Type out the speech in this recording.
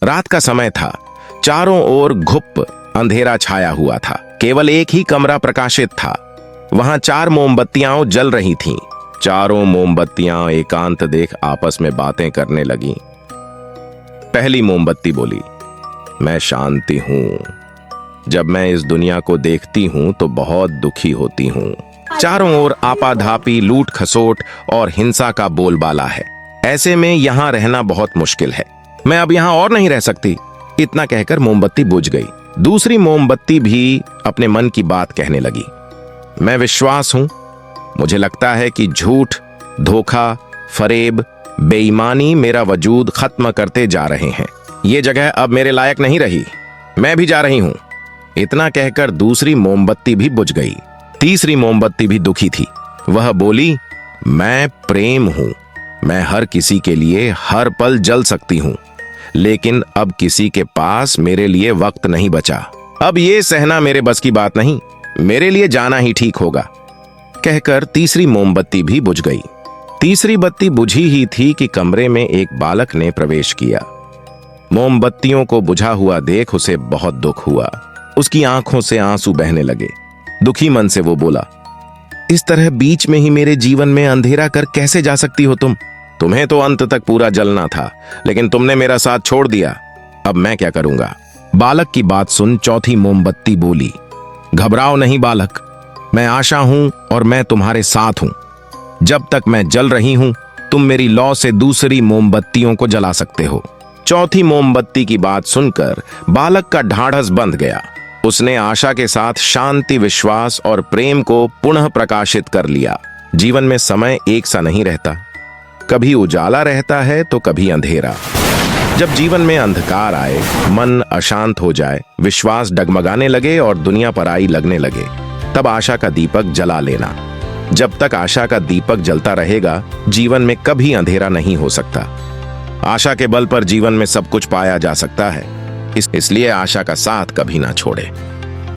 रात का समय था। चारों ओर घुप अंधेरा छाया हुआ था। केवल एक ही कमरा प्रकाशित था। वहां 4 मोमबत्तियां जल रही थीं। चारों मोमबत्तियां एकांत देख आपस में बातें करने लगीं। पहली मोमबत्ती बोली, मैं शांति हूं। जब मैं इस दुनिया को देखती हूं तो बहुत दुखी होती हूं। चारों ओर आपाधापी, लूट खसोट और हिंसा का बोलबाला है। ऐसे में यहां रहना बहुत मुश्किल है। मैं अब यहां और नहीं रह सकती। इतना कहकर मोमबत्ती बुझ गई। दूसरी मोमबत्ती भी अपने मन की बात कहने लगी। मैं विश्वास हूं। मुझे लगता है कि झूठ, धोखा, फरेब, बेईमानी मेरा वजूद खत्म करते जा रहे हैं। ये जगह अब मेरे लायक नहीं रही। मैं भी जा रही हूं। इतना कहकर दूसरी मोमबत्ती भी बुझ गई। तीसरी मोमबत्ती भी दुखी थी। वह बोली, मैं प्रेम हूं। मैं हर किसी के लिए हर पल जल सकती हूं, लेकिन अब किसी के पास मेरे लिए वक्त नहीं बचा। अब ये सहना मेरे बस की बात नहीं। मेरे लिए जाना ही ठीक होगा। कहकर तीसरी मोमबत्ती भी बुझ गई। तीसरी बत्ती बुझी ही थी कि कमरे में एक बालक ने प्रवेश किया। मोमबत्तियों को बुझा हुआ देख उसे बहुत दुख हुआ। उसकी आंखों से आंसू बहने लगे। दुखी मन से वो बोला, इस तरह बीच में ही मेरे जीवन में अंधेरा कर कैसे जा सकती हो तुम? तुम्हें तो अंत तक पूरा जलना था, लेकिन तुमने मेरा साथ छोड़ दिया। अब मैं क्या करूंगा? बालक की बात सुन चौथी मोमबत्ती बोली, घबराओ नहीं बालक, मैं आशा हूं और मैं तुम्हारे साथ हूं। जब तक मैं जल रही हूं, तुम मेरी लौ से दूसरी मोमबत्तियों को जला सकते हो। चौथी मोमबत्ती की बात सुनकर बालक का ढाढ़स बंध गया। उसने आशा के साथ शांति, विश्वास और प्रेम को पुनः प्रकाशित कर लिया। जीवन में समय एक सा नहीं रहता। कभी उजाला रहता है तो कभी अंधेरा। जब जीवन में अंधकार आए, मन अशांत हो जाए, विश्वास डगमगाने लगे और दुनिया पराई लगने लगे, तब आशा का दीपक जला लेना। जब तक आशा का दीपक जलता रहेगा, जीवन में कभी अंधेरा नहीं हो सकता। आशा के बल पर जीवन में सब कुछ पाया जा सकता है। इसलिए आशा का साथ कभी ना छोड़े।